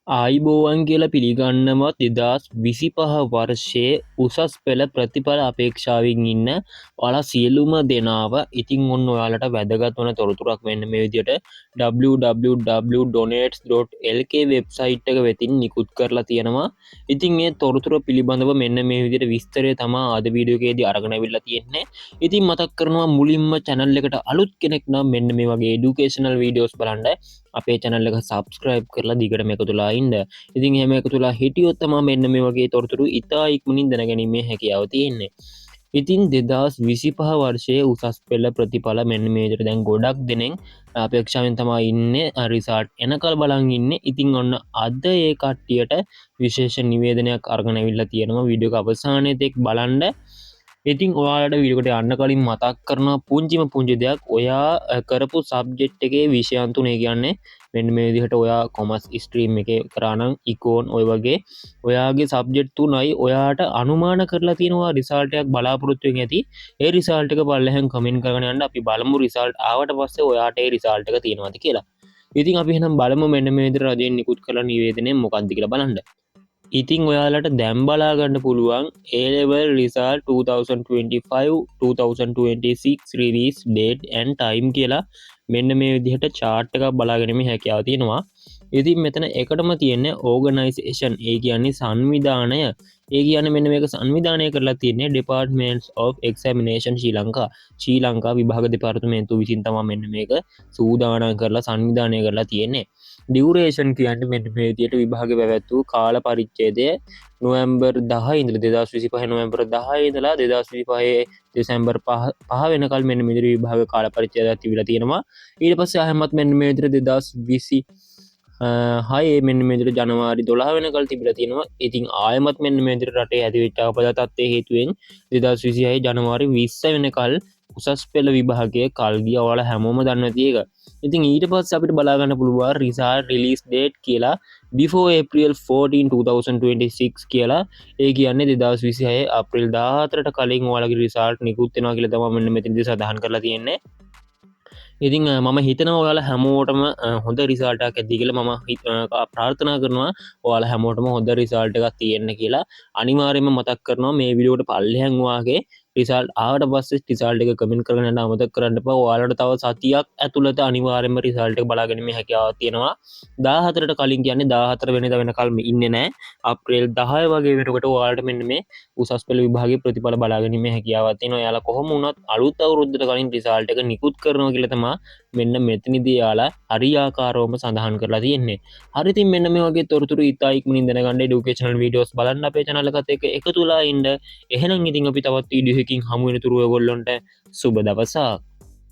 ආයිබෝවන් කියලා පිළිගන්නවත් 2025 වර්ෂයේ උසස් පෙළ ප්‍රතිඵල අපේක්ෂාවෙන් ඉන්න ඔයාලා සියලුම දෙනාව ඉතින් ඔන්න ඔයාලට වැදගත් වන තොරතුරක් වෙන්න මේ විදිහට www.donates.lk වෙබ්සයිට් එක වෙතින් නිකුත් කරලා තියෙනවා. ඉතින් මේ තොරතුර පිළිබඳව මෙන්න මේ විදිහට විස්තරය තමයි අද වීඩියෝ එකේදී අරගෙන අවිල්ලා තියෙන්නේ. ඉතින් මතක් කරනවා මුලින්ම channel එකට අලුත් කෙනෙක් නම් මෙන්න මේ වගේ educational videos බලන්න අපේ channel එක subscribe කරලා දිගටම එකතු වෙලා ඉන්න. ඉතින් එහෙම එකතු වෙලා හිටියොත් තමයි මෙන්න මේ වගේ තොරතුරු ඉතා ඉක්මනින් දැනගැනීමේ හැකියාව තියෙන්නේ. ඉතින් 2025 වර්ෂයේ උසස් පෙළ ප්‍රතිඵල මෙන්න මේ විදිහට දැන් ගොඩක් දෙනෙක් අපේක්ෂාවෙන් තමයි ඉන්නේ රිසල්ට් එනකල් බලන් ඉන්නේ. ඉතින් ඔන්න අද ඒ කට්ටියට විශේෂ නිවේදනයක් අරගෙන අවිල්ලා තියෙනවා. වීඩියෝ එක අවසානයේ තෙක් බලන්න. ඉතින් ඔයාලට වීඩියෝ එකට යන්න කලින් මතක් කරනවා පුංචි දෙයක්. ඔයා කරපු සබ්ජෙක්ට් එකේ විෂයන් තුනේ කියන්නේ මෙන්න මේ විදිහට ඔයා කොමර්ස් ස්ට්‍රීම් එකේ කරා නම් ඉකෝන් ඔය වගේ ඔයාගේ සබ්ජෙක්ට් තුනයි ඔයාට අනුමාන කරලා තියෙනවා රිසල්ට් එකක් බලාපොරොත්තු වෙමින් ඇති. ඒ රිසල්ට් එක පල්ලෙහෙන් කමෙන්ට් කරගෙන යන්න. අපි බලමු රිසල්ට් ආවට පස්සේ ඔයාට ඒ රිසල්ට් එක තියෙනවද කියලා. ඉතින් අපි එහෙනම් බලමු මෙන්න මේ විදිහට රජයෙන් නිකුත් කළ නිවේදනය මොකක්ද කියලා බලන්න. ඉතින් ඔයාලට දැම් බලාගන්න පුළුවන් A-level result 2025-2026 release date and time කියලා මෙන්න මේ විදිහට chart එකක් බලාගැනීම හැකියාව තියෙනවා. ඉතින් මෙතන එකටම තියෙන්නේ organization, ඒ කියන්නේ සංවිධානය. ඒ කියන්නේ මෙන්න මේක සංවිධානය කරලා තියෙන්නේ Departments of Examination ශ්‍රී ලංකා විභාග දෙපාර්තමේන්තුව විසින් තමයි මෙන්න මේක සූදානම් කරලා සංවිධානය කරලා තියෙන්නේ. ඩියුරේෂන් කියන්නේ මෙන්න මේ විදිහට විභාග පැවැත්වූ කාල පරිච්ඡේදය නොවැම්බර් 10 ඉඳලා 2025 නොවැම්බර් 10 ඉඳලා 2025 දෙසැම්බර් 5 වෙනකල් මෙන්න මේ විදිහට විභාග කාල පරිච්ඡේදයක් තිබිලා තියෙනවා. ඊට පස්සේ ආයෙමත් මෙන්න මේ විදිහට 2026 මෙන්න මේ විදිහට ජනවාරි 12 වෙනකල් තිබිලා තියෙනවා. ඉතින් ආයෙමත් මෙන්න මේ විදිහට රටේ ඇතිවෙච්ච අපදාත තත්ත්වයේ හේතුවෙන් 2026 ජනවාරි 20 වෙනකල් උසස් පෙළ විභාගයේ කල් ගිය ඔයාලා හැමෝම දන්නවා ඇති ඒක. ඉතින් ඊට පස්සේ අපිට බලා ගන්න පුළුවන් result release date කියලා before April 14 2026 කියලා. ඒ කියන්නේ 2026 අප්‍රේල් 14ට කලින් ඔයාලගේ result නිකුත් වෙනවා කියලා තමයි මෙන්න මෙතනදී සඳහන් කරලා තියෙන්නේ. ඉතින් මම හිතනවා ඔයාලා හැමෝටම හොඳ රිසල්ට් එකක් ඇති කියලා. මම ප්‍රාර්ථනා කරනවා ඔයාලා හැමෝටම හොඳ රිසල්ට් එකක් තියෙන්න කියලා. අනිවාර්යයෙන්ම මතක් කරනවා මේ වීඩියෝ එකට පල්ලෙහාන් වාගේ රිසල්ට් ආවට පස්සේ රිසල්ට් එක කමෙන්ට් කරගෙන යන්න අමතක කරන්න එපා. ඔයාලට තව සතියක් ඇතුළත අනිවාර්යයෙන්ම රිසල්ට් එක බලාගැනීමේ හැකියාවක් තියෙනවා. 14ට කලින් කියන්නේ 14 වෙනිදා වෙනකල් ඉන්නේ නැහැ. අප්‍රේල් 10 වගේ වෙනකොට ඔයාලට මෙන්න මේ උසස් පෙළ විභාගයේ ප්‍රතිඵල බලාගැනීමේ හැකියාවක් තියෙනවා. ඔයාලා කොහොම වුණත් අලුත් අවුරුද්දට කලින් රිසල්ට් එක නිකුත් කරනවා කියලා තමයි මෙන්න මෙතනදී යාලා හරියාකාරවම සඳහන් කරලා තියෙන්නේ. හරි ඉතින් මෙන්න මේ වගේ තොරතුරු ඉතා ඉක්මනින් දැනගන්න educational videos බලන්න අපේ channel එකත් එක්ක එකතු වෙලා ඉන්න. එහෙනම් ඉතින් අපි තවත් වීඩියෝ එකකින් හමු වෙනතුරු ඔයගොල්ලන්ට සුබ දවසක්.